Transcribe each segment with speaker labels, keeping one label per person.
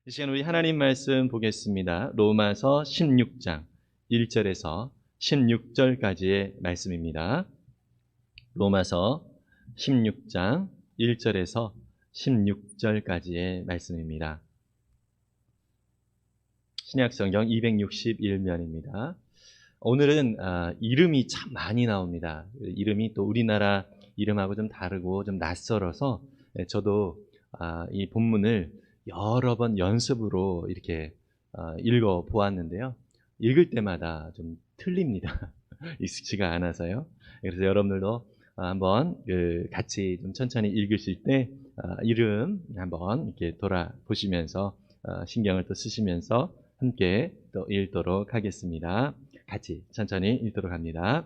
Speaker 1: 이 시간 우리 하나님 말씀 보겠습니다. 로마서 16장 1절에서 16절까지의 말씀입니다. 로마서 16장 1절에서 16절까지의 말씀입니다. 신약성경 261면입니다. 오늘은 이름이 참 많이 나옵니다. 이름이 또 우리나라 이름하고 좀 다르고 좀 낯설어서 저도 이 본문을 여러 번 연습으로 이렇게 읽어 보았는데요. 읽을 때마다 좀 틀립니다. 익숙지가 않아서요. 그래서 여러분들도 한번 같이 좀 천천히 읽으실 때 이름 한번 이렇게 돌아보시면서 신경을 또 쓰시면서 함께 또 읽도록 하겠습니다. 같이 천천히 읽도록 합니다.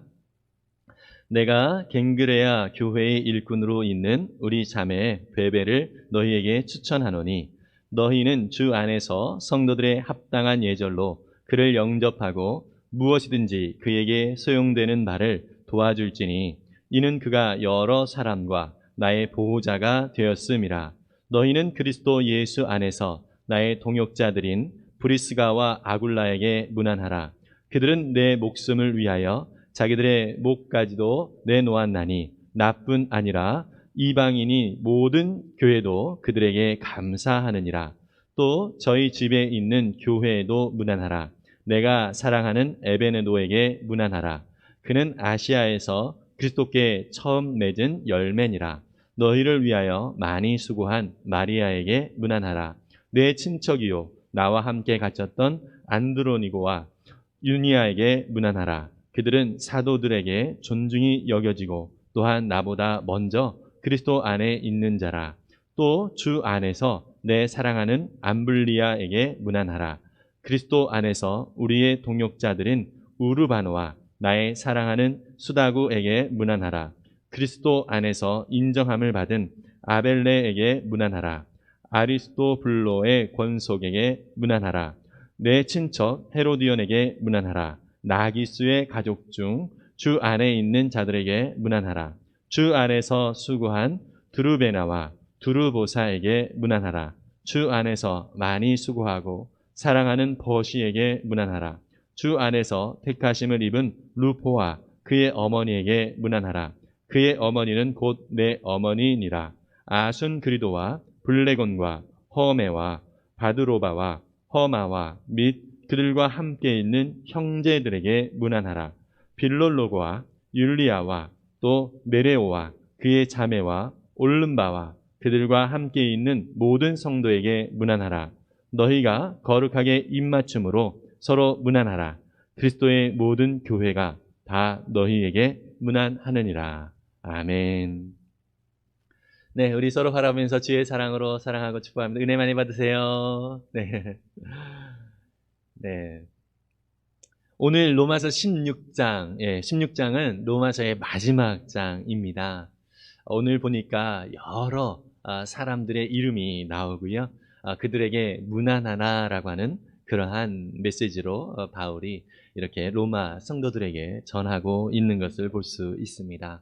Speaker 1: 내가 갱그레아 교회의 일꾼으로 있는 우리 자매 베베를 너희에게 추천하노니 너희는 주 안에서 성도들의 합당한 예절로 그를 영접하고 무엇이든지 그에게 소용되는 말을 도와줄지니 이는 그가 여러 사람과 나의 보호자가 되었음이라. 너희는 그리스도 예수 안에서 나의 동역자들인 브리스가와 아굴라에게 문안하라. 그들은 내 목숨을 위하여 자기들의 목까지도 내놓았나니 나뿐 아니라 이방인이 모든 교회도 그들에게 감사하느니라. 또 저희 집에 있는 교회에도 문안하라. 내가 사랑하는 에베네도에게 문안하라. 그는 아시아에서 그리스도께 처음 맺은 열매니라. 너희를 위하여 많이 수고한 마리아에게 문안하라. 내 친척이요 나와 함께 갇혔던 안드로니고와 유니아에게 문안하라. 그들은 사도들에게 존중이 여겨지고 또한 나보다 먼저 그리스도 안에 있는 자라. 또 주 안에서 내 사랑하는 암블리아에게 문안하라. 그리스도 안에서 우리의 동역자들인 우르바노와 나의 사랑하는 수다구에게 문안하라. 그리스도 안에서 인정함을 받은 아벨레에게 문안하라. 아리스토블로의 권속에게 문안하라. 내 친척 헤로디온에게 문안하라. 나기수의 가족 중 주 안에 있는 자들에게 문안하라. 주 안에서 수고한 두루베나와 두루보사에게 문안하라. 주 안에서 많이 수고하고 사랑하는 버시에게 문안하라. 주 안에서 택하심을 입은 루포와 그의 어머니에게 문안하라. 그의 어머니는 곧 내 어머니니라. 아순그리도와 블레곤과 허메와 바드로바와 허마와 및 그들과 함께 있는 형제들에게 문안하라. 빌롤로고와 율리아와 또 네레오와 그의 자매와 올름바와 그들과 함께 있는 모든 성도에게 문안하라. 너희가 거룩하게 입맞춤으로 서로 문안하라. 그리스도의 모든 교회가 다 너희에게 문안하느니라. 아멘. 네, 우리 서로 바라보면서 주의 사랑으로 사랑하고 축복합니다. 은혜 많이 받으세요. 네. 네. 오늘 로마서 16장, 16장은 로마서의 마지막 장입니다. 오늘 보니까 여러 사람들의 이름이 나오고요. 그들에게 문안하나라고 하는 그러한 메시지로 바울이 이렇게 로마 성도들에게 전하고 있는 것을 볼 수 있습니다.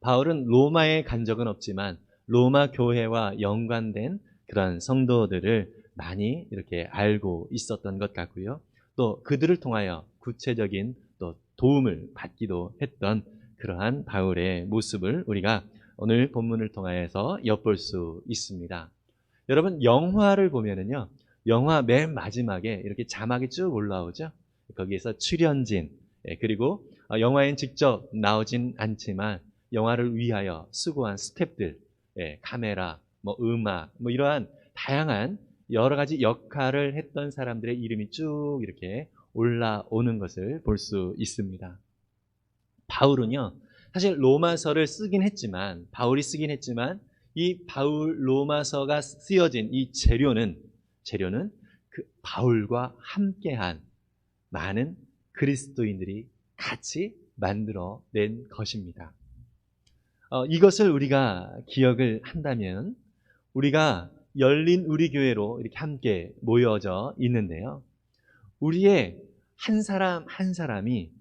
Speaker 1: 바울은 로마에 간 적은 없지만 로마 교회와 연관된 그런 성도들을 많이 이렇게 알고 있었던 것 같고요. 또 그들을 통하여 구체적인 또 도움을 받기도 했던 그러한 바울의 모습을 우리가 오늘 본문을 통하여서 엿볼 수 있습니다. 여러분, 영화를 보면은요, 영화 맨 마지막에 이렇게 자막이 쭉 올라오죠. 거기에서 출연진, 그리고 영화엔 직접 나오진 않지만 영화를 위하여 수고한 스태프들, 카메라, 음악, 이러한 다양한 여러 가지 역할을 했던 사람들의 이름이 쭉 이렇게 올라오는 것을 볼 수 있습니다. 바울은요, 사실 로마서를 바울이 쓰긴 했지만, 이 바울 로마서가 쓰여진 이 재료는 그 바울과 함께한 많은 그리스도인들이 같이 만들어낸 것입니다. 이것을 우리가 기억을 한다면 우리가 열린 우리 교회로 이렇게 함께 모여져 있는데요. 우리의 한 사람 한 사람이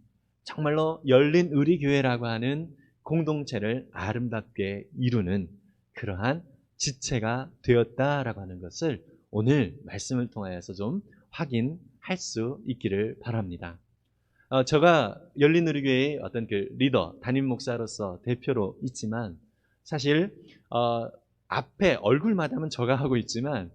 Speaker 1: 정말로 열린 우리 교회라고 하는 공동체를 아름답게 이루는 그러한 지체가 되었다라고 하는 것을 오늘 말씀을 통하여서 좀 확인할 수 있기를 바랍니다. 제가 열린우리교회의 어떤 그 리더, 담임 목사로서 대표로 있지만 사실 앞에 얼굴마다는 제가 하고 있지만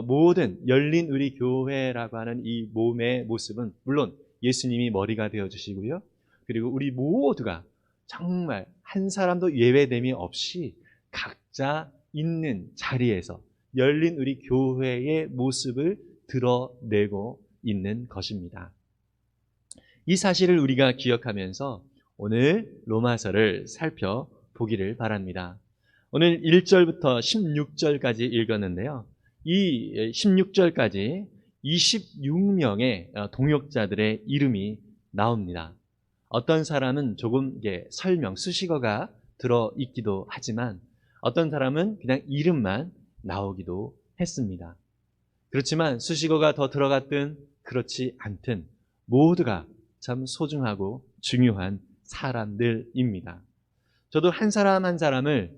Speaker 1: 모든 열린우리교회라고 하는 이 몸의 모습은 물론 예수님이 머리가 되어주시고요. 그리고 우리 모두가 정말 한 사람도 예외됨이 없이 각자 있는 자리에서 열린우리교회의 모습을 드러내고 있는 것입니다. 이 사실을 우리가 기억하면서 오늘 로마서를 살펴보기를 바랍니다. 오늘 1절부터 16절까지 읽었는데요. 이 16절까지 26명의 동역자들의 이름이 나옵니다. 어떤 사람은 조금 설명, 수식어가 들어있기도 하지만 어떤 사람은 그냥 이름만 나오기도 했습니다. 그렇지만 수식어가 더 들어갔든 그렇지 않든 모두가 참 소중하고 중요한 사람들입니다. 저도 한 사람 한 사람을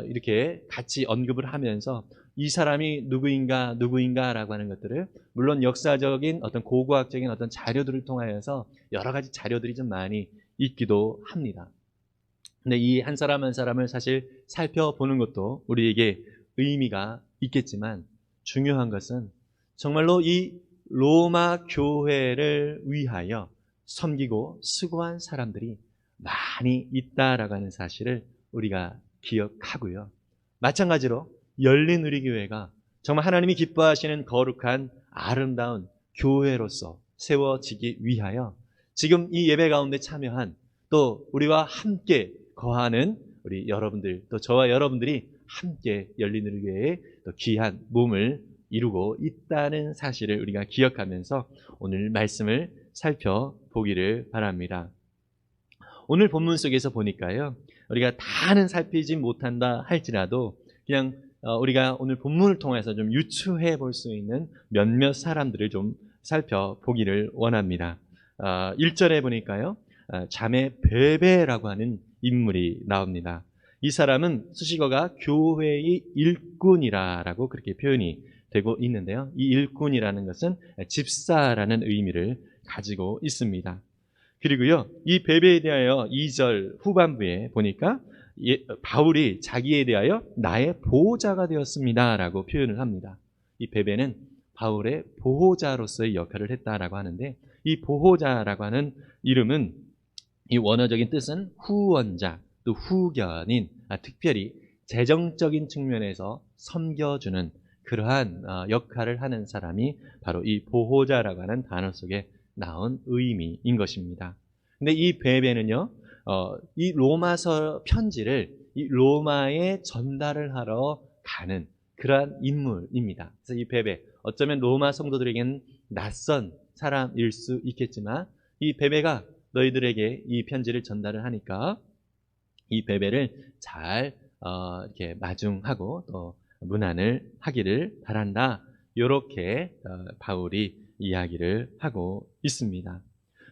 Speaker 1: 이렇게 같이 언급을 하면서 이 사람이 누구인가라고 하는 것들을 물론 역사적인 어떤 고고학적인 어떤 자료들을 통하여서 여러 가지 자료들이 좀 많이 있기도 합니다. 근데 이 한 사람 한 사람을 사실 살펴보는 것도 우리에게 의미가 있겠지만 중요한 것은 정말로 이 로마 교회를 위하여 섬기고 수고한 사람들이 많이 있다라고 하는 사실을 우리가 기억하고요. 마찬가지로 열린우리교회가 정말 하나님이 기뻐하시는 거룩한 아름다운 교회로서 세워지기 위하여 지금 이 예배 가운데 참여한 또 우리와 함께 거하는 우리 여러분들 또 저와 여러분들이 함께 열린우리교회의 또 귀한 몸을 이루고 있다는 사실을 우리가 기억하면서 오늘 말씀을 살펴보기를 바랍니다. 오늘 본문 속에서 보니까요, 우리가 다는 살피지 못한다 할지라도 그냥 우리가 오늘 본문을 통해서 좀 유추해 볼 수 있는 몇몇 사람들을 좀 살펴보기를 원합니다. 1절에 보니까요, 자매 베베라고 하는 인물이 나옵니다. 이 사람은 수식어가 교회의 일꾼이라고 그렇게 표현이 되고 있는데요. 이 일꾼이라는 것은 집사라는 의미를 가지고 있습니다. 그리고요, 이 베베에 대하여 2절 후반부에 보니까 바울이 자기에 대하여 나의 보호자가 되었습니다 라고 표현을 합니다. 이 베베는 바울의 보호자로서의 역할을 했다라고 하는데 이 보호자라고 하는 이름은 이 원어적인 뜻은 후원자 또 후견인, 특별히 재정적인 측면에서 섬겨주는 그러한 역할을 하는 사람이 바로 이 보호자라고 하는 단어 속에 나온 의미인 것입니다. 근데 이 베베는요, 이 로마서 편지를 이 로마에 전달을 하러 가는 그러한 인물입니다. 그래서 이 베베, 어쩌면 로마 성도들에게는 낯선 사람일 수 있겠지만 이 베베가 너희들에게 이 편지를 전달을 하니까 이 베베를 잘 이렇게 마중하고 또 문안을 하기를 바란다. 이렇게 바울이 이야기를 하고 있습니다.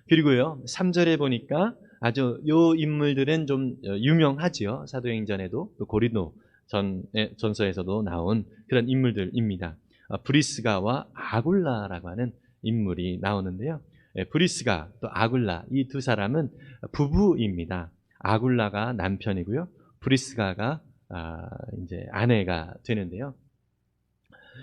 Speaker 1: 그리고요, 3절에 보니까 아주 요 인물들은 좀 유명하지요. 사도행전에도 또 고린도 전서에서도 나온 그런 인물들입니다. 브리스가와 아굴라라고 하는 인물이 나오는데요. 브리스가 또 아굴라 이 두 사람은 부부입니다. 아굴라가 남편이고요. 브리스가가 이제 아내가 되는데요.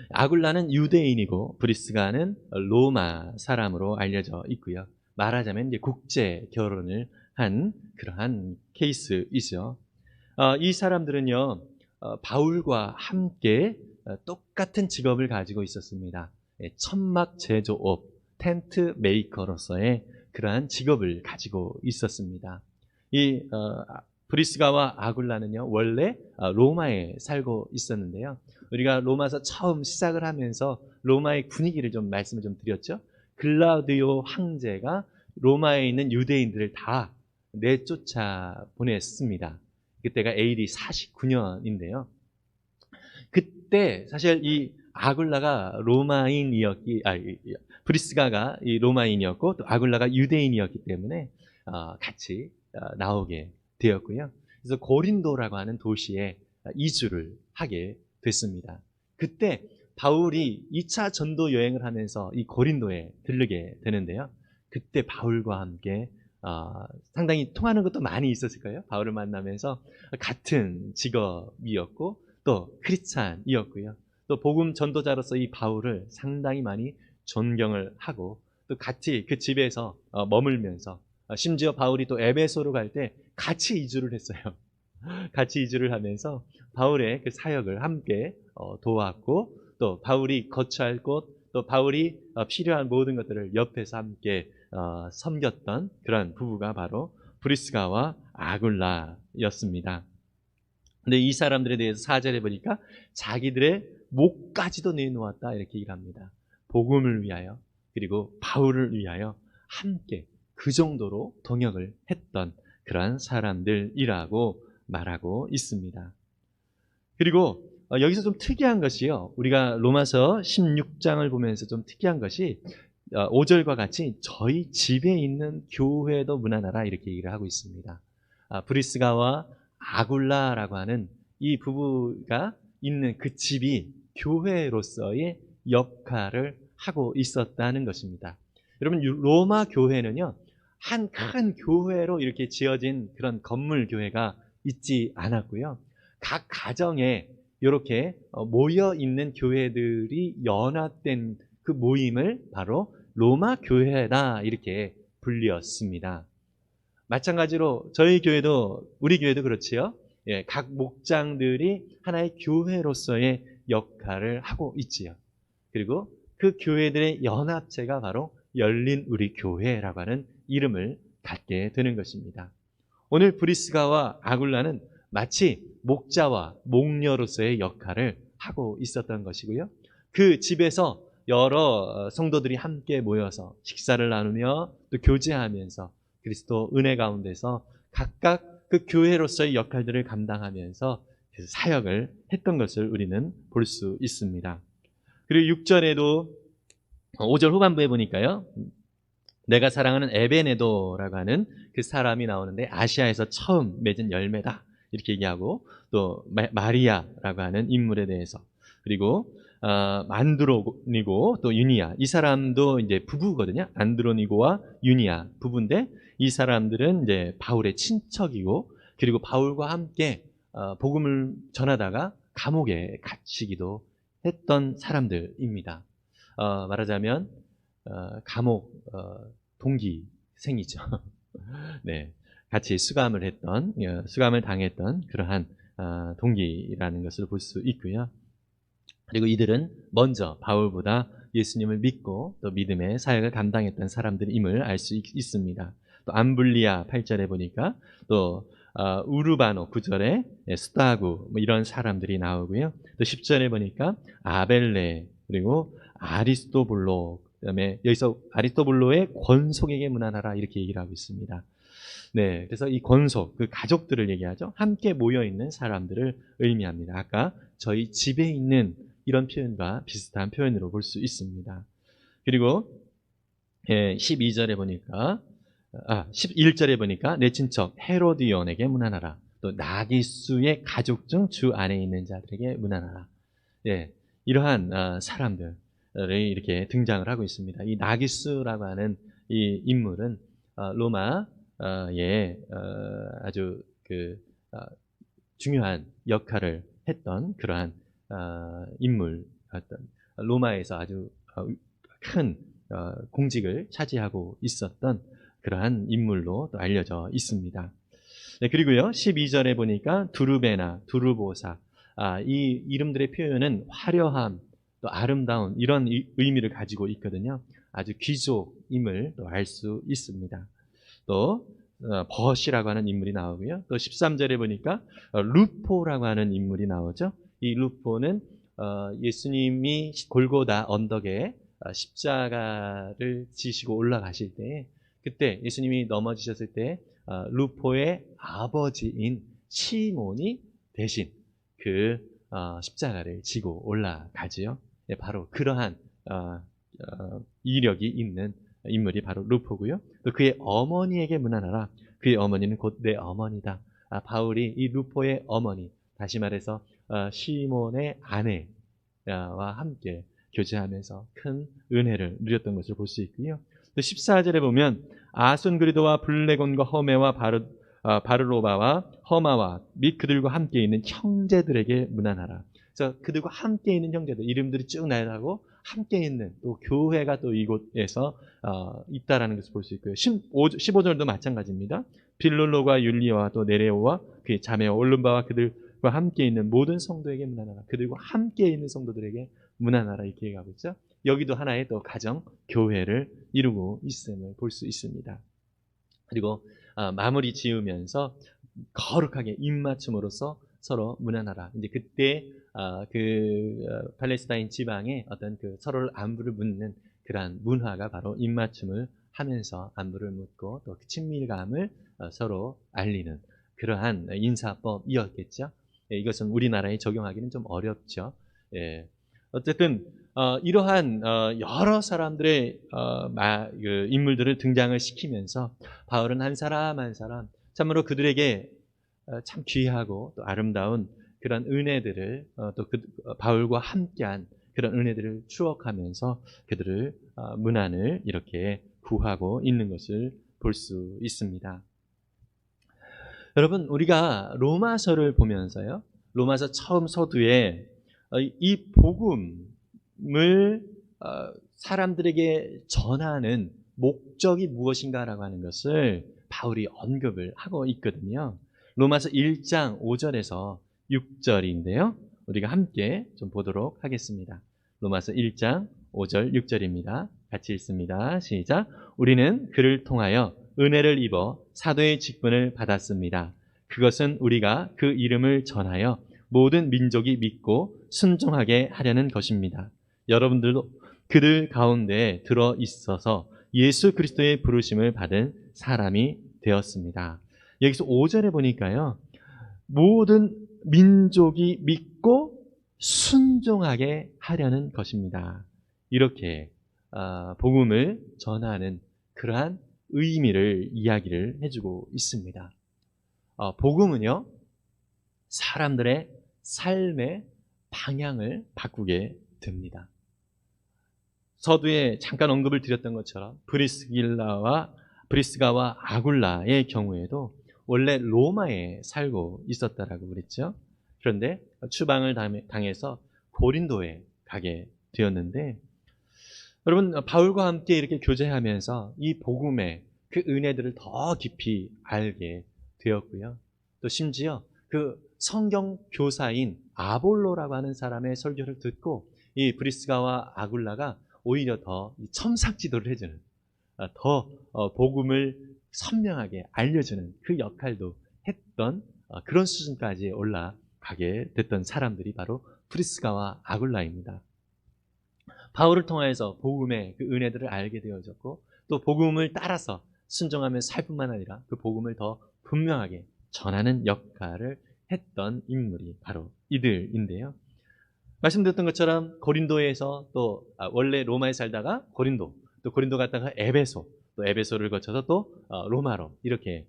Speaker 1: 아굴라는 유대인이고 브리스가는 로마 사람으로 알려져 있고요. 말하자면 이제 국제 결혼을 한 그러한 케이스이죠. 이 사람들은요, 바울과 함께 똑같은 직업을 가지고 있었습니다. 천막 제조업, 텐트 메이커로서의 그러한 직업을 가지고 있었습니다. 이 브리스가와 아굴라는요, 원래 로마에 살고 있었는데요. 우리가 로마서 처음 시작을 하면서 로마의 분위기를 좀 말씀을 좀 드렸죠. 글라우디오 황제가 로마에 있는 유대인들을 다 내쫓아 보냈습니다. 그때가 AD 49년인데요. 그때 사실 이 아굴라가 브리스가가 이 로마인이었고 또 아굴라가 유대인이었기 때문에 같이 나오게 되었고요. 그래서 고린도라고 하는 도시에 이주를 하게 됐습니다. 그때 바울이 2차 전도 여행을 하면서 이 고린도에 들르게 되는데요. 그때 바울과 함께 상당히 통하는 것도 많이 있었을 거예요. 바울을 만나면서 같은 직업이었고 또 크리스찬이었고요. 또 복음 전도자로서 이 바울을 상당히 많이 존경을 하고 또 같이 그 집에서 머물면서 심지어 바울이 또 에베소로 갈 때 같이 이주를 했어요. 같이 이주를 하면서 바울의 그 사역을 함께 도왔고 또 바울이 거처할 곳, 또 바울이 필요한 모든 것들을 옆에서 함께 섬겼던 그런 부부가 바로 브리스가와 아굴라였습니다. 근데 이 사람들에 대해서 4절에 보니까 자기들의 목까지도 내놓았다 이렇게 얘기를 합니다. 복음을 위하여 그리고 바울을 위하여 함께 그 정도로 동역을 했던 그러한 사람들이라고 말하고 있습니다. 그리고 여기서 좀 특이한 것이요. 우리가 로마서 16장을 보면서 좀 특이한 것이 5절과 같이 저희 집에 있는 교회도 문안하라 이렇게 얘기를 하고 있습니다. 브리스가와 아굴라라고 하는 이 부부가 있는 그 집이 교회로서의 역할을 하고 있었다는 것입니다. 여러분 로마 교회는요. 한 큰 교회로 이렇게 지어진 그런 건물 교회가 있지 않았고요. 각 가정에 이렇게 모여 있는 교회들이 연합된 그 모임을 바로 로마 교회다 이렇게 불렸습니다. 마찬가지로 저희 교회도 우리 교회도 그렇지요. 예, 각 목장들이 하나의 교회로서의 역할을 하고 있지요. 그리고 그 교회들의 연합체가 바로 열린 우리 교회라고 하는 이름을 갖게 되는 것입니다. 오늘 브리스가와 아굴라는 마치 목자와 목녀로서의 역할을 하고 있었던 것이고요. 그 집에서 여러 성도들이 함께 모여서 식사를 나누며 또 교제하면서 그리스도 은혜 가운데서 각각 그 교회로서의 역할들을 감당하면서 사역을 했던 것을 우리는 볼 수 있습니다. 그리고 6절에도 5절 후반부에 보니까요. 내가 사랑하는 에베네도라고 하는 그 사람이 나오는데 아시아에서 처음 맺은 열매다 이렇게 얘기하고 또 마리아라고 하는 인물에 대해서 그리고 안드로니고 또 유니아 이 사람도 이제 부부거든요. 안드로니고와 유니아 부부인데 이 사람들은 이제 바울의 친척이고 그리고 바울과 함께 복음을 전하다가 감옥에 갇히기도 했던 사람들입니다. 말하자면 감옥 동기생이죠. 네, 같이 수감을 당했던 그러한 동기라는 것을 볼 수 있고요. 그리고 이들은 먼저 바울보다 예수님을 믿고 또 믿음의 사역을 감당했던 사람들임을 알 수 있습니다. 또 암블리아 8절에 보니까 또 우르바노 9절에 스타구 뭐 이런 사람들이 나오고요. 또 10절에 보니까 아벨레 그리고 아리스토블로 그다음에 여기서 아리스토블로의 권속에게 문안하라 이렇게 얘기를 하고 있습니다. 네, 그래서 이 권속 그 가족들을 얘기하죠. 함께 모여 있는 사람들을 의미합니다. 아까 저희 집에 있는 이런 표현과 비슷한 표현으로 볼 수 있습니다. 그리고 12절에 보니까 11절에 보니까 내 친척 헤로디온에게 문안하라. 또 나기수의 가족 중 주 안에 있는 자들에게 문안하라. 예, 이러한 사람들이 이렇게 등장을 하고 있습니다. 이 나기수라고 하는 이 인물은 로마의 아주 중요한 역할을 했던 그러한 인물, 로마에서 아주 큰 공직을 차지하고 있었던 그러한 인물로 또 알려져 있습니다. 네, 그리고요 12절에 보니까 두르베나 두르보사 이 이름들의 표현은 화려함 또 아름다운 이런 의미를 가지고 있거든요. 아주 귀족임을 또 알 수 있습니다. 또 버시라고 하는 인물이 나오고요. 또 13절에 보니까 루포라고 하는 인물이 나오죠. 이 루포는 예수님이 골고다 언덕에 십자가를 지시고 올라가실 때 그때 예수님이 넘어지셨을 때 루포의 아버지인 시몬이 대신 그 십자가를 지고 올라가지요. 네, 바로 그러한 이력이 있는 인물이 바로 루포고요. 또 그의 어머니에게 문안하라. 그의 어머니는 곧 내 어머니다. 바울이 이 루포의 어머니, 다시 말해서 시몬의 아내, 함께 교제하면서 큰 은혜를 누렸던 것을 볼 수 있고요. 또 14절에 보면 아순그리도와 블레곤과 허메와 바르로바와 허마와 및 그들과 함께 있는 형제들에게 문안하라. 그래서 그들과 함께 있는 형제들 이름들이 쭉 나열하고 함께 있는 또 교회가 또 이곳에서 있다라는 것을 볼 수 있고요. 15절도 마찬가지입니다. 빌롤로가 율리와 또 네레오와 그의 자매와 올름바와 그들과 함께 있는 모든 성도에게 문안하라. 그들과 함께 있는 성도들에게 문안하라 이렇게 얘기하고 있죠. 여기도 하나의 또 가정 교회를 이루고 있음을 볼 수 있습니다. 그리고 마무리 지으면서 거룩하게 입맞춤으로써 서로 문안하라. 이제 그때 팔레스타인 지방에 어떤 그 서로를 안부를 묻는 그러한 문화가 바로 입맞춤을 하면서 안부를 묻고 또 그 친밀감을 서로 알리는 그러한 인사법이었겠죠. 예, 이것은 우리나라에 적용하기는 좀 어렵죠. 예. 어쨌든 이러한 여러 사람들의 인물들을 등장을 시키면서 바울은 한 사람 한 사람 참으로 그들에게 참 귀하고 또 아름다운 그런 은혜들을 또 바울과 함께한 그런 은혜들을 추억하면서 그들을 문안을 이렇게 구하고 있는 것을 볼 수 있습니다. 여러분 우리가 로마서를 보면서요. 로마서 처음 서두에 이 복음을 사람들에게 전하는 목적이 무엇인가라고 하는 것을 바울이 언급을 하고 있거든요. 로마서 1장 5절에서 6절인데요. 우리가 함께 좀 보도록 하겠습니다. 로마서 1장 5절 6절입니다. 같이 읽습니다. 시작. 우리는 그를 통하여 은혜를 입어 사도의 직분을 받았습니다. 그것은 우리가 그 이름을 전하여 모든 민족이 믿고 순종하게 하려는 것입니다. 여러분들도 그들 가운데 들어 있어서 예수 그리스도의 부르심을 받은 사람이 되었습니다. 여기서 5절에 보니까요. 모든 민족이 믿고 순종하게 하려는 것입니다. 이렇게 복음을 전하는 그러한 의미를 이야기를 해주고 있습니다. 복음은요. 사람들의 삶의 방향을 바꾸게 됩니다. 서두에 잠깐 언급을 드렸던 것처럼 브리스가와 아굴라의 경우에도 원래 로마에 살고 있었다라고 그랬죠. 그런데 추방을 당해서 고린도에 가게 되었는데 여러분 바울과 함께 이렇게 교제하면서 이 복음의 그 은혜들을 더 깊이 알게 되었고요. 또 심지어 그 성경 교사인 아볼로라고 하는 사람의 설교를 듣고 이 브리스가와 아굴라가 오히려 더 첨삭지도를 해주는 더 복음을 선명하게 알려주는 그 역할도 했던 그런 수준까지 올라가게 됐던 사람들이 바로 브리스가와 아굴라입니다. 바울을 통해서 복음의 그 은혜들을 알게 되어졌고 또 복음을 따라서 순종하며 살 뿐만 아니라 그 복음을 더 분명하게 전하는 역할을 했던 인물이 바로 이들인데요. 말씀드렸던 것처럼 고린도에서 또 원래 로마에 살다가 고린도, 또 고린도 갔다가 에베소, 또 에베소를 거쳐서 또 로마로 이렇게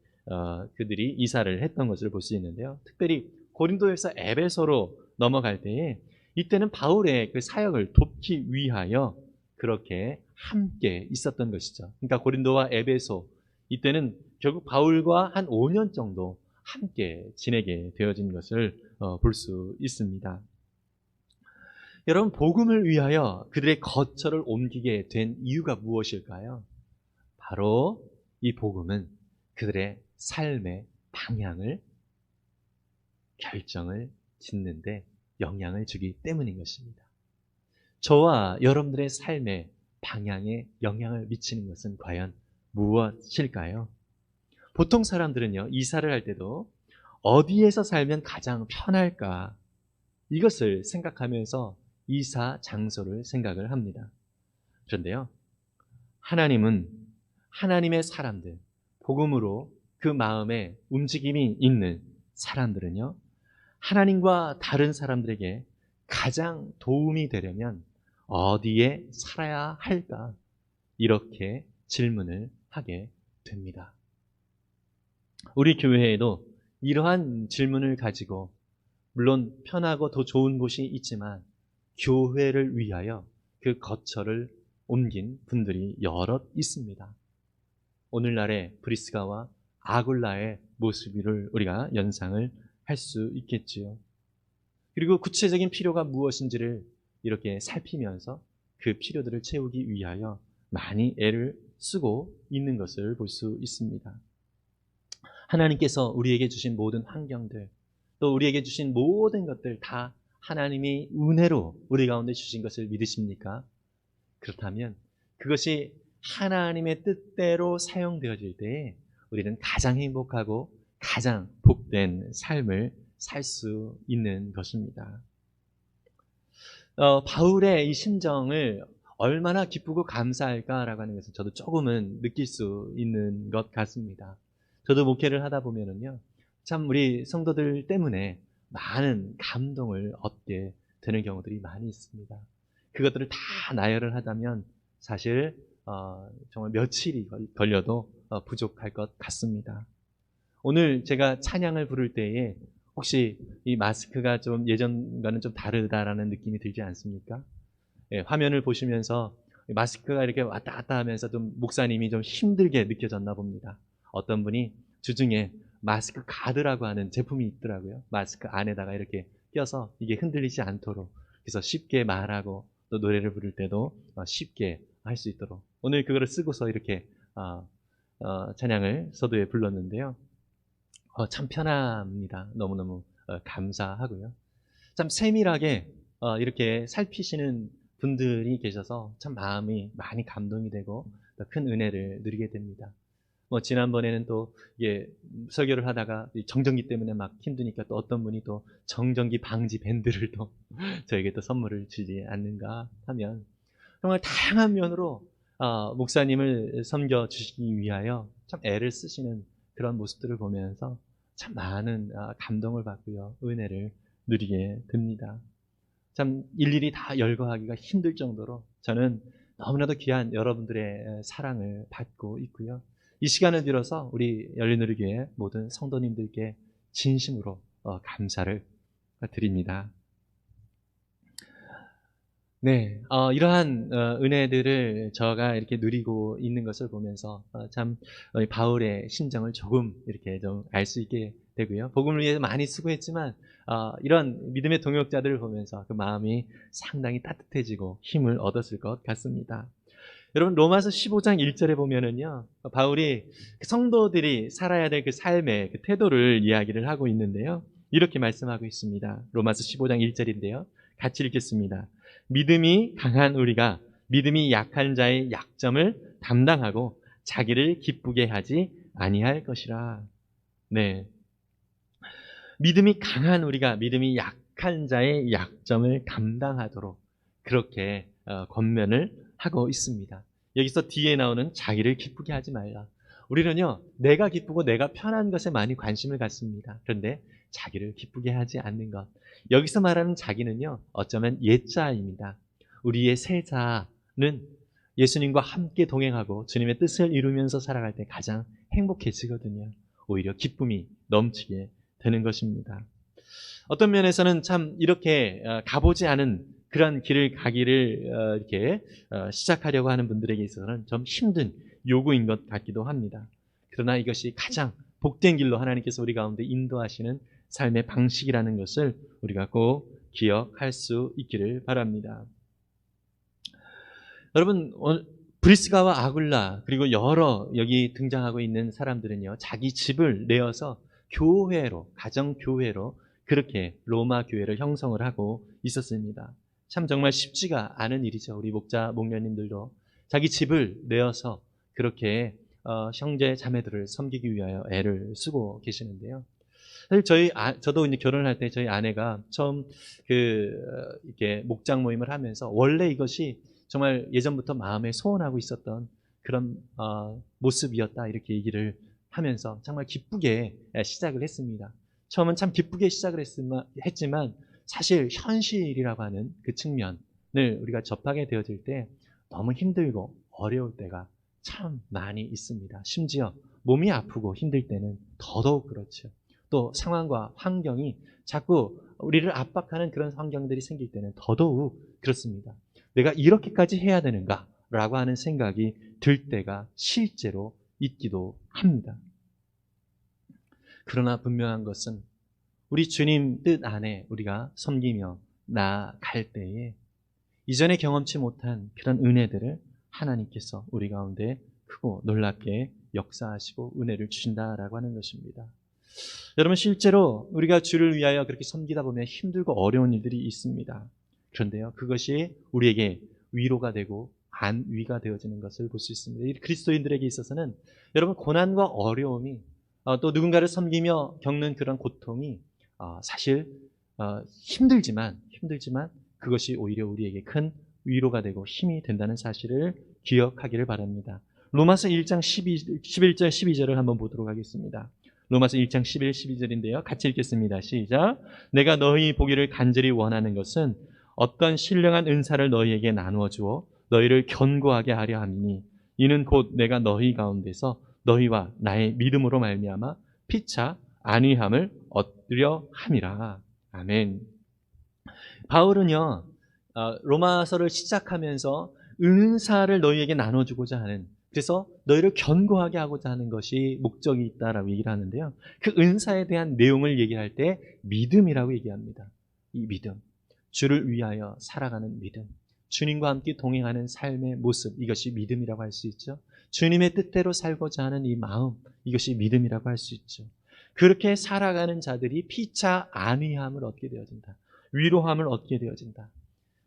Speaker 1: 그들이 이사를 했던 것을 볼 수 있는데요. 특별히 고린도에서 에베소로 넘어갈 때에 이때는 바울의 그 사역을 돕기 위하여 그렇게 함께 있었던 것이죠. 그러니까 고린도와 에베소 이때는 결국 바울과 한 5년 정도 함께 지내게 되어진 것을 볼 수 있습니다. 여러분 복음을 위하여 그들의 거처를 옮기게 된 이유가 무엇일까요? 바로 이 복음은 그들의 삶의 방향을 결정을 짓는데 영향을 주기 때문인 것입니다. 저와 여러분들의 삶의 방향에 영향을 미치는 것은 과연 무엇일까요? 보통 사람들은요, 이사를 할 때도 어디에서 살면 가장 편할까? 이것을 생각하면서 이사 장소를 생각을 합니다. 그런데요, 하나님은 하나님의 사람들, 복음으로 그 마음에 움직임이 있는 사람들은요, 하나님과 다른 사람들에게 가장 도움이 되려면 어디에 살아야 할까? 이렇게 질문을 하게 됩니다. 우리 교회에도 이러한 질문을 가지고 물론 편하고 더 좋은 곳이 있지만 교회를 위하여 그 거처를 옮긴 분들이 여럿 있습니다. 오늘날의 브리스가와 아굴라의 모습을 우리가 연상을 할 수 있겠지요. 그리고 구체적인 필요가 무엇인지를 이렇게 살피면서 그 필요들을 채우기 위하여 많이 애를 쓰고 있는 것을 볼 수 있습니다. 하나님께서 우리에게 주신 모든 환경들, 또 우리에게 주신 모든 것들 다 하나님이 은혜로 우리 가운데 주신 것을 믿으십니까? 그렇다면 그것이 하나님의 뜻대로 사용되어질 때에 우리는 가장 행복하고 가장 복된 삶을 살 수 있는 것입니다. 바울의 이 심정을 얼마나 기쁘고 감사할까라고 하는 것을 저도 조금은 느낄 수 있는 것 같습니다. 저도 목회를 하다 보면은요, 참 우리 성도들 때문에 많은 감동을 얻게 되는 경우들이 많이 있습니다. 그것들을 다 나열을 하자면 사실 정말 며칠이 걸려도 부족할 것 같습니다. 오늘 제가 찬양을 부를 때에 혹시 이 마스크가 좀 예전과는 좀 다르다라는 느낌이 들지 않습니까? 예, 화면을 보시면서 마스크가 이렇게 왔다 갔다 하면서 좀 목사님이 좀 힘들게 느껴졌나 봅니다. 어떤 분이 주중에 마스크 가드라고 하는 제품이 있더라고요. 마스크 안에다가 이렇게 껴서 이게 흔들리지 않도록, 그래서 쉽게 말하고 또 노래를 부를 때도 쉽게 할 수 있도록 오늘 그거를 쓰고서 이렇게 찬양을 서두에 불렀는데요. 참 편합니다. 너무너무 감사하고요. 참 세밀하게 이렇게 살피시는 분들이 계셔서 참 마음이 많이 감동이 되고 큰 은혜를 누리게 됩니다. 지난번에는 또 이게 설교를 하다가 정전기 때문에 막 힘드니까 또 어떤 분이 또 정전기 방지 밴드를 또 저에게 또 선물을 주지 않는가 하면 정말 다양한 면으로 목사님을 섬겨 주시기 위하여 참 애를 쓰시는 그런 모습들을 보면서 참 많은 감동을 받고요, 은혜를 누리게 됩니다. 참 일일이 다 열거하기가 힘들 정도로 저는 너무나도 귀한 여러분들의 사랑을 받고 있고요. 이 시간을 빌어서 우리 열린우리교회 모든 성도님들께 진심으로 감사를 드립니다. 네, 이러한 은혜들을 저가 이렇게 누리고 있는 것을 보면서 참 바울의 심정을 조금 이렇게 좀 알 수 있게 되고요. 복음을 위해서 많이 수고했지만 이런 믿음의 동역자들을 보면서 그 마음이 상당히 따뜻해지고 힘을 얻었을 것 같습니다. 여러분, 로마서 15장 1절에 보면은요, 바울이 성도들이 살아야 될 그 삶의 그 태도를 이야기를 하고 있는데요, 이렇게 말씀하고 있습니다. 로마서 15장 1절인데요, 같이 읽겠습니다. 믿음이 강한 우리가 믿음이 약한 자의 약점을 담당하고 자기를 기쁘게 하지 아니할 것이라. 네, 믿음이 강한 우리가 믿음이 약한 자의 약점을 감당하도록 그렇게 권면을 하고 있습니다. 여기서 뒤에 나오는 자기를 기쁘게 하지 말라. 우리는요, 내가 기쁘고 내가 편한 것에 많이 관심을 갖습니다. 그런데 자기를 기쁘게 하지 않는 것. 여기서 말하는 자기는요, 어쩌면 옛자입니다. 우리의 새 자는 예수님과 함께 동행하고 주님의 뜻을 이루면서 살아갈 때 가장 행복해지거든요. 오히려 기쁨이 넘치게 되는 것입니다. 어떤 면에서는 참 이렇게 가보지 않은 그런 길을 가기를 이렇게 시작하려고 하는 분들에게 있어서는 좀 힘든 요구인 것 같기도 합니다. 그러나 이것이 가장 복된 길로 하나님께서 우리 가운데 인도하시는 삶의 방식이라는 것을 우리가 꼭 기억할 수 있기를 바랍니다. 여러분, 브리스가와 아굴라 그리고 여러 여기 등장하고 있는 사람들은요, 자기 집을 내어서 교회로, 가정교회로 그렇게 로마 교회를 형성을 하고 있었습니다. 참 정말 쉽지가 않은 일이죠. 우리 목자, 목녀님들도 자기 집을 내어서 그렇게 형제, 자매들을 섬기기 위하여 애를 쓰고 계시는데요. 사실 저도 이제 결혼을 할 때 저희 아내가 처음 이렇게 목장 모임을 하면서 원래 이것이 정말 예전부터 마음에 소원하고 있었던 그런 모습이었다 이렇게 얘기를 하면서 정말 기쁘게 시작을 했습니다. 처음은 참 기쁘게 시작을 했지만 사실 현실이라고 하는 그 측면을 우리가 접하게 되어질 때 너무 힘들고 어려울 때가 참 많이 있습니다. 심지어 몸이 아프고 힘들 때는 더더욱 그렇죠. 또 상황과 환경이 자꾸 우리를 압박하는 그런 환경들이 생길 때는 더더욱 그렇습니다. 내가 이렇게까지 해야 되는가라고 하는 생각이 들 때가 실제로 있기도 합니다. 그러나 분명한 것은 우리 주님 뜻 안에 우리가 섬기며 나아갈 때에 이전에 경험치 못한 그런 은혜들을 하나님께서 우리 가운데 크고 놀랍게 역사하시고 은혜를 주신다라고 하는 것입니다. 여러분, 실제로 우리가 주를 위하여 그렇게 섬기다 보면 힘들고 어려운 일들이 있습니다. 그런데요, 그것이 우리에게 위로가 되고 안위가 되어지는 것을 볼 수 있습니다. 이 그리스도인들에게 있어서는 여러분, 고난과 어려움이 또 누군가를 섬기며 겪는 그런 고통이 사실 힘들지만 그것이 오히려 우리에게 큰 위로가 되고 힘이 된다는 사실을 기억하기를 바랍니다. 로마서 1장 11절 12절을 한번 보도록 하겠습니다. 로마서 1장 11, 12절인데요. 같이 읽겠습니다. 시작. 내가 너희 보기를 간절히 원하는 것은 어떤 신령한 은사를 너희에게 나누어 주어 너희를 견고하게 하려 함이니 이는 곧 내가 너희 가운데서 너희와 나의 믿음으로 말미암아 피차 안위함을 얻으려 함이라. 아멘. 바울은요, 로마서를 시작하면서 은사를 너희에게 나눠주고자 하는, 그래서 너희를 견고하게 하고자 하는 것이 목적이 있다라고 얘기를 하는데요. 그 은사에 대한 내용을 얘기할 때 믿음이라고 얘기합니다. 이 믿음, 주를 위하여 살아가는 믿음, 주님과 함께 동행하는 삶의 모습, 이것이 믿음이라고 할 수 있죠. 주님의 뜻대로 살고자 하는 이 마음, 이것이 믿음이라고 할 수 있죠. 그렇게 살아가는 자들이 피차 안위함을 얻게 되어진다. 위로함을 얻게 되어진다.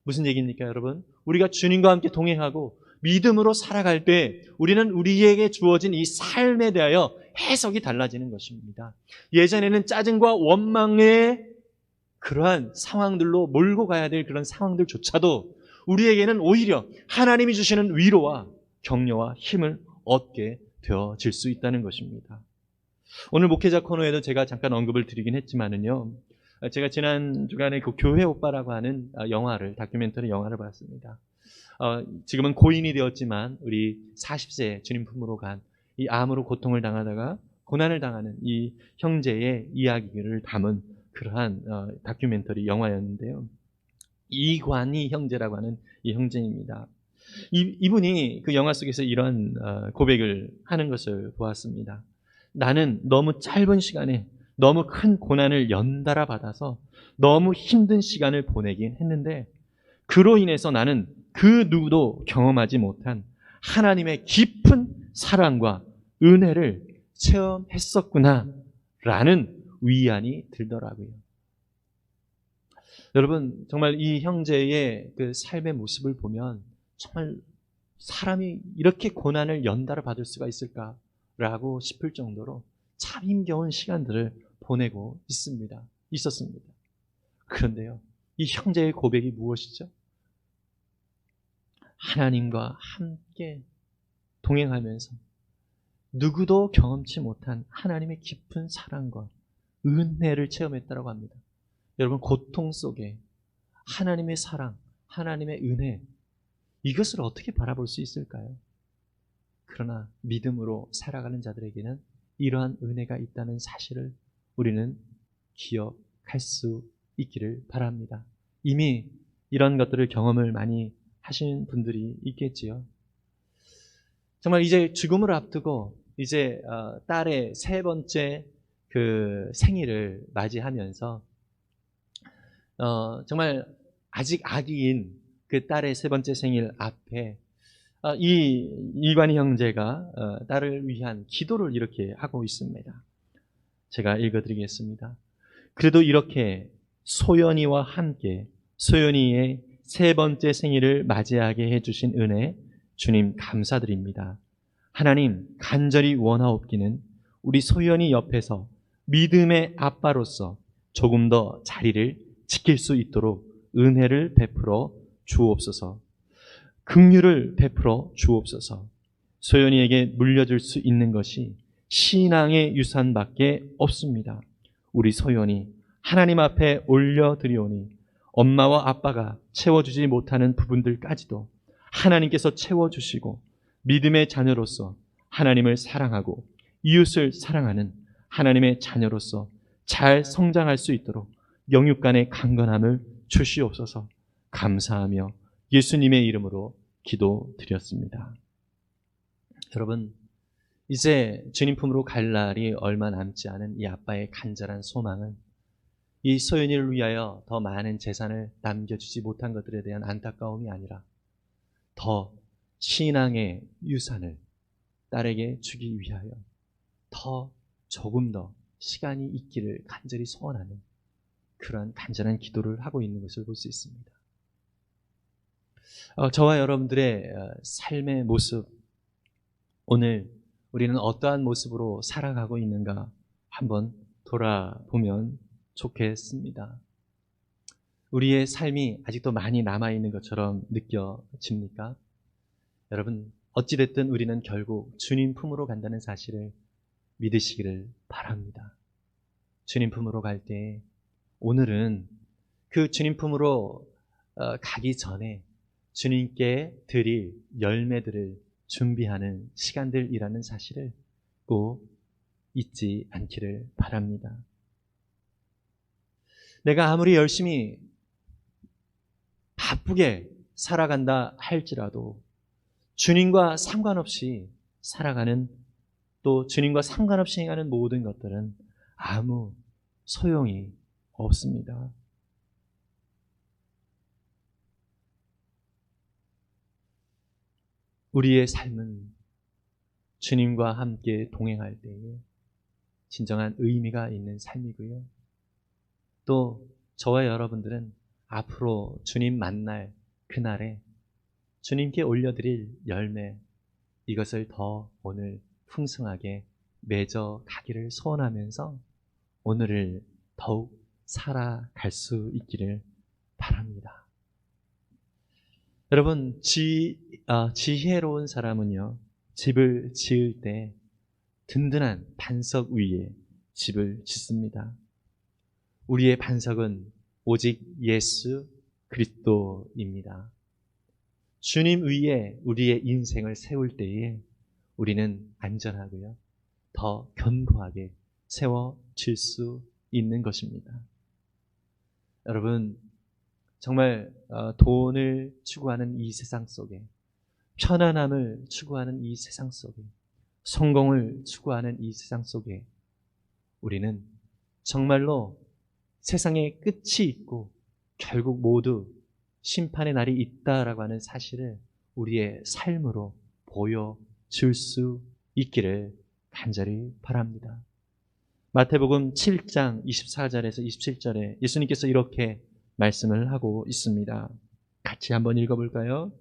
Speaker 1: 무슨 얘기입니까, 여러분? 우리가 주님과 함께 동행하고 믿음으로 살아갈 때 우리는 우리에게 주어진 이 삶에 대하여 해석이 달라지는 것입니다. 예전에는 짜증과 원망의 그러한 상황들로 몰고 가야 될 그런 상황들조차도 우리에게는 오히려 하나님이 주시는 위로와 격려와 힘을 얻게 되어질 수 있다는 것입니다. 오늘 목회자 코너에도 제가 잠깐 언급을 드리긴 했지만은요, 제가 지난 주간에 그 교회 오빠라고 하는 다큐멘터리 영화를 봤습니다. 지금은 고인이 되었지만 우리 40세 주님 품으로 간 이 암으로 고통을 당하다가 고난을 당하는 이 형제의 이야기를 담은 그러한 다큐멘터리 영화였는데요. 이관희 형제라고 하는 이 형제입니다. 이분이 그 영화 속에서 이런 고백을 하는 것을 보았습니다. 나는 너무 짧은 시간에 너무 큰 고난을 연달아 받아서 너무 힘든 시간을 보내긴 했는데 그로 인해서 나는 그 누구도 경험하지 못한 하나님의 깊은 사랑과 은혜를 체험했었구나 라는 위안이 들더라고요. 여러분, 정말 이 형제의 그 삶의 모습을 보면 정말 사람이 이렇게 고난을 연달아 받을 수가 있을까라고 싶을 정도로 참 힘겨운 시간들을 보내고 있었습니다. 그런데요, 이 형제의 고백이 무엇이죠? 하나님과 함께 동행하면서 누구도 경험치 못한 하나님의 깊은 사랑과 은혜를 체험했다고 합니다. 여러분, 고통 속에 하나님의 사랑, 하나님의 은혜, 이것을 어떻게 바라볼 수 있을까요? 그러나 믿음으로 살아가는 자들에게는 이러한 은혜가 있다는 사실을 우리는 기억할 수 있기를 바랍니다. 이미 이런 것들을 경험을 많이 하신 분들이 있겠지요. 정말 이제 죽음을 앞두고 이제 딸의 3번째 그 생일을 맞이하면서 정말 아직 아기인 그 딸의 3번째 생일 앞에 이관희 형제가 딸을 위한 기도를 이렇게 하고 있습니다. 제가 읽어드리겠습니다. 그래도 이렇게 소연이와 함께 소연이의 3번째 생일을 맞이하게 해주신 은혜 주님 감사드립니다. 하나님, 간절히 원하옵기는 우리 소연이 옆에서 믿음의 아빠로서 조금 더 자리를 지킬 수 있도록 은혜를 베풀어 주옵소서. 긍휼을 베풀어 주옵소서. 소연이에게 물려줄 수 있는 것이 신앙의 유산밖에 없습니다. 우리 소연이 하나님 앞에 올려드리오니 엄마와 아빠가 채워주지 못하는 부분들까지도 하나님께서 채워주시고 믿음의 자녀로서 하나님을 사랑하고 이웃을 사랑하는 하나님의 자녀로서 잘 성장할 수 있도록 영육간의 강건함을 주시옵소서. 감사하며 예수님의 이름으로 기도드렸습니다. 여러분, 이제 주님 품으로 갈 날이 얼마 남지 않은 이 아빠의 간절한 소망은 이 소연이를 위하여 더 많은 재산을 남겨주지 못한 것들에 대한 안타까움이 아니라 더 신앙의 유산을 딸에게 주기 위하여 더 조금 더 시간이 있기를 간절히 소원하는 그러한 간절한 기도를 하고 있는 것을 볼 수 있습니다. 저와 여러분들의 삶의 모습, 오늘 우리는 어떠한 모습으로 살아가고 있는가 한번 돌아보면 좋겠습니다. 우리의 삶이 아직도 많이 남아있는 것처럼 느껴집니까? 여러분, 어찌됐든 우리는 결국 주님 품으로 간다는 사실을 믿으시기를 바랍니다. 주님 품으로 갈 때 오늘은 그 주님 품으로 가기 전에 주님께 드릴 열매들을 준비하는 시간들이라는 사실을 꼭 잊지 않기를 바랍니다. 내가 아무리 열심히 바쁘게 살아간다 할지라도 주님과 상관없이 살아가는, 또 주님과 상관없이 행하는 모든 것들은 아무 소용이 없습니다. 우리의 삶은 주님과 함께 동행할 때에 진정한 의미가 있는 삶이고요. 또 저와 여러분들은 앞으로 주님 만날 그날에 주님께 올려드릴 열매, 이것을 더 오늘 풍성하게 맺어 가기를 소원하면서 오늘을 더욱 살아갈 수 있기를 바랍니다. 여러분, 지혜로운 사람은요, 집을 지을 때 든든한 반석 위에 집을 짓습니다. 우리의 반석은 오직 예수 그리스도입니다. 주님 위에 우리의 인생을 세울 때에 우리는 안전하고요, 더 견고하게 세워질 수 있는 것입니다. 여러분, 정말 돈을 추구하는 이 세상 속에, 편안함을 추구하는 이 세상 속에, 성공을 추구하는 이 세상 속에 우리는 정말로 세상에 끝이 있고 결국 모두 심판의 날이 있다라고 하는 사실을 우리의 삶으로 보여줄 수 있기를 간절히 바랍니다. 마태복음 7장 24절에서 27절에 예수님께서 이렇게 말씀을 하고 있습니다. 같이 한번 읽어볼까요?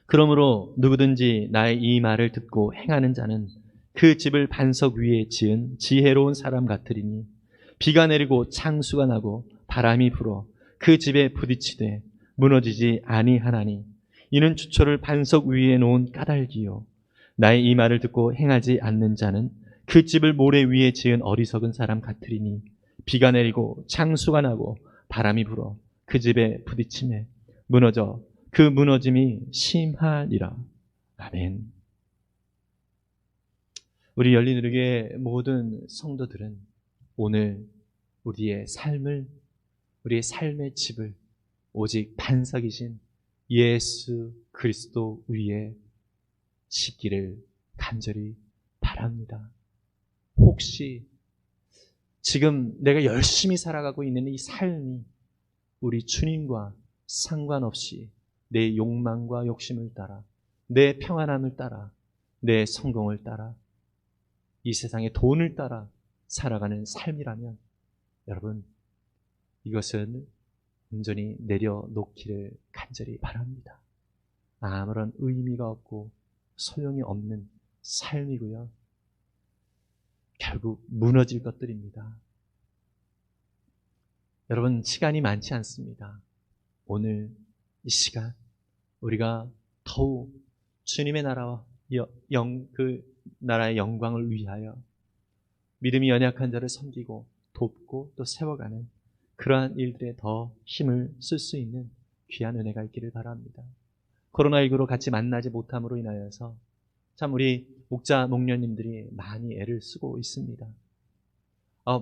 Speaker 1: 그러므로 누구든지 나의 이 말을 듣고 행하는 자는 그 집을 반석 위에 지은 지혜로운 사람 같으리니 비가 내리고 창수가 나고 바람이 불어 그 집에 부딪히되 무너지지 아니하나니 이는 주초를 반석 위에 놓은 까닭이요 나의 이 말을 듣고 행하지 않는 자는 그 집을 모래 위에 지은 어리석은 사람 같으리니 비가 내리고 창수가 나고 바람이 불어 그 집에 부딪히매 무너져 그 무너짐이 심하니라. 아멘. 우리 열린우리교회 모든 성도들은 오늘 우리의 삶의 집을 오직 반석이신 예수 그리스도 위에 짓기를 간절히 바랍니다. 혹시 지금 내가 열심히 살아가고 있는 이 삶이 우리 주님과 상관없이 내 욕망과 욕심을 따라, 내 평안함을 따라, 내 성공을 따라, 이 세상의 돈을 따라 살아가는 삶이라면 여러분, 이것은 온전히 내려놓기를 간절히 바랍니다. 아무런 의미가 없고 소용이 없는 삶이고요. 결국 무너질 것들입니다. 여러분, 시간이 많지 않습니다. 오늘 이 시간 우리가 더욱 주님의 나라와 그 나라의 영광을 위하여 믿음이 연약한 자를 섬기고 돕고 또 세워가는 그러한 일들에 더 힘을 쓸 수 있는 귀한 은혜가 있기를 바랍니다. 코로나19로 같이 만나지 못함으로 인하여서 참 우리 목자 목녀님들이 많이 애를 쓰고 있습니다.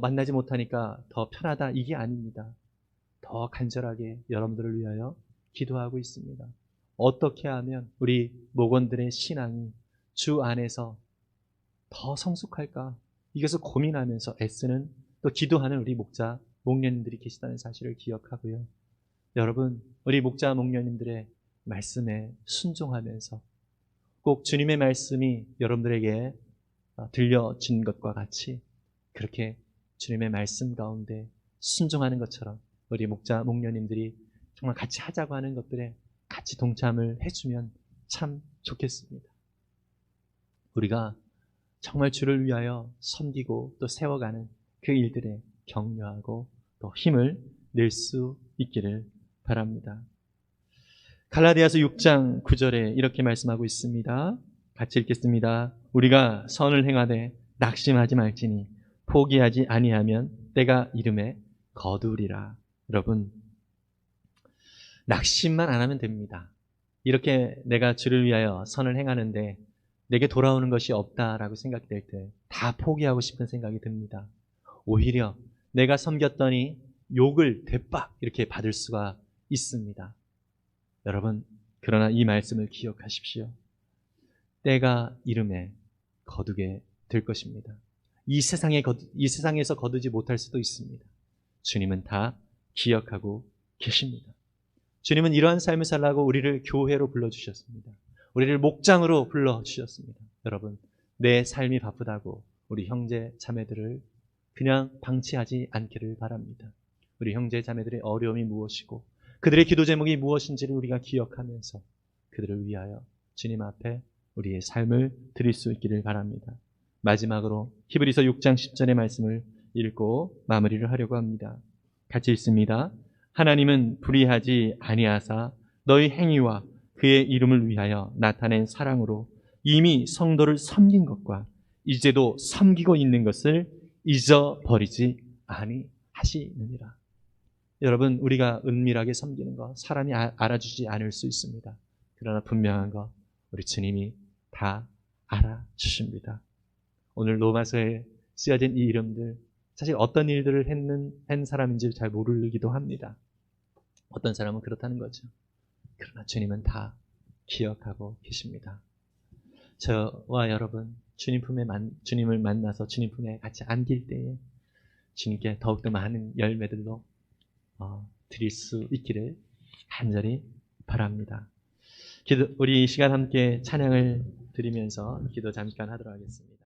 Speaker 1: 만나지 못하니까 더 편하다, 이게 아닙니다. 더 간절하게 여러분들을 위하여 기도하고 있습니다. 어떻게 하면 우리 목원들의 신앙이 주 안에서 더 성숙할까? 이것을 고민하면서 애쓰는, 또 기도하는 우리 목자, 목녀님들이 계시다는 사실을 기억하고요. 여러분, 우리 목자, 목녀님들의 말씀에 순종하면서 꼭 주님의 말씀이 여러분들에게 들려진 것과 같이 그렇게 주님의 말씀 가운데 순종하는 것처럼 우리 목자, 목녀님들이 정말 같이 하자고 하는 것들에 같이 동참을 해주면 참 좋겠습니다. 우리가 정말 주를 위하여 섬기고 또 세워가는 그 일들에 격려하고 또 힘을 낼 수 있기를 바랍니다. 갈라디아서 6장 9절에 이렇게 말씀하고 있습니다. 같이 읽겠습니다. 우리가 선을 행하되 낙심하지 말지니 포기하지 아니하면 때가 이름에 거두리라. 여러분, 낙심만 안 하면 됩니다. 이렇게 내가 주를 위하여 선을 행하는데 내게 돌아오는 것이 없다라고 생각될 때 다 포기하고 싶은 생각이 듭니다. 오히려 내가 섬겼더니 욕을 대박 이렇게 받을 수가 있습니다. 여러분, 그러나 이 말씀을 기억하십시오. 때가 이름에 거두게 될 것입니다. 이 세상에서 거두지 못할 수도 있습니다. 주님은 다 기억하고 계십니다. 주님은 이러한 삶을 살라고 우리를 교회로 불러주셨습니다. 우리를 목장으로 불러주셨습니다. 여러분, 내 삶이 바쁘다고 우리 형제 자매들을 그냥 방치하지 않기를 바랍니다. 우리 형제 자매들의 어려움이 무엇이고 그들의 기도 제목이 무엇인지를 우리가 기억하면서 그들을 위하여 주님 앞에 우리의 삶을 드릴 수 있기를 바랍니다. 마지막으로 히브리서 6장 10절의 말씀을 읽고 마무리를 하려고 합니다. 같이 읽습니다. 하나님은 불의하지 아니하사 너희 행위와 그의 이름을 위하여 나타낸 사랑으로 이미 성도를 섬긴 것과 이제도 섬기고 있는 것을 잊어버리지 아니하시느니라. 여러분, 우리가 은밀하게 섬기는 것 사람이 알아주지 않을 수 있습니다. 그러나 분명한 것 우리 주님이 다 알아주십니다. 오늘 로마서에 쓰여진 이 이름들, 사실 어떤 일들을 한 사람인지 잘 모르기도 합니다. 어떤 사람은 그렇다는 거죠. 그러나 주님은 다 기억하고 계십니다. 저와 여러분, 주님을 만나서 주님 품에 같이 안길 때에 주님께 더욱더 많은 열매들로 드릴 수 있기를 간절히 바랍니다. 우리 이 시간 함께 찬양을 드리면서 기도 잠깐 하도록 하겠습니다.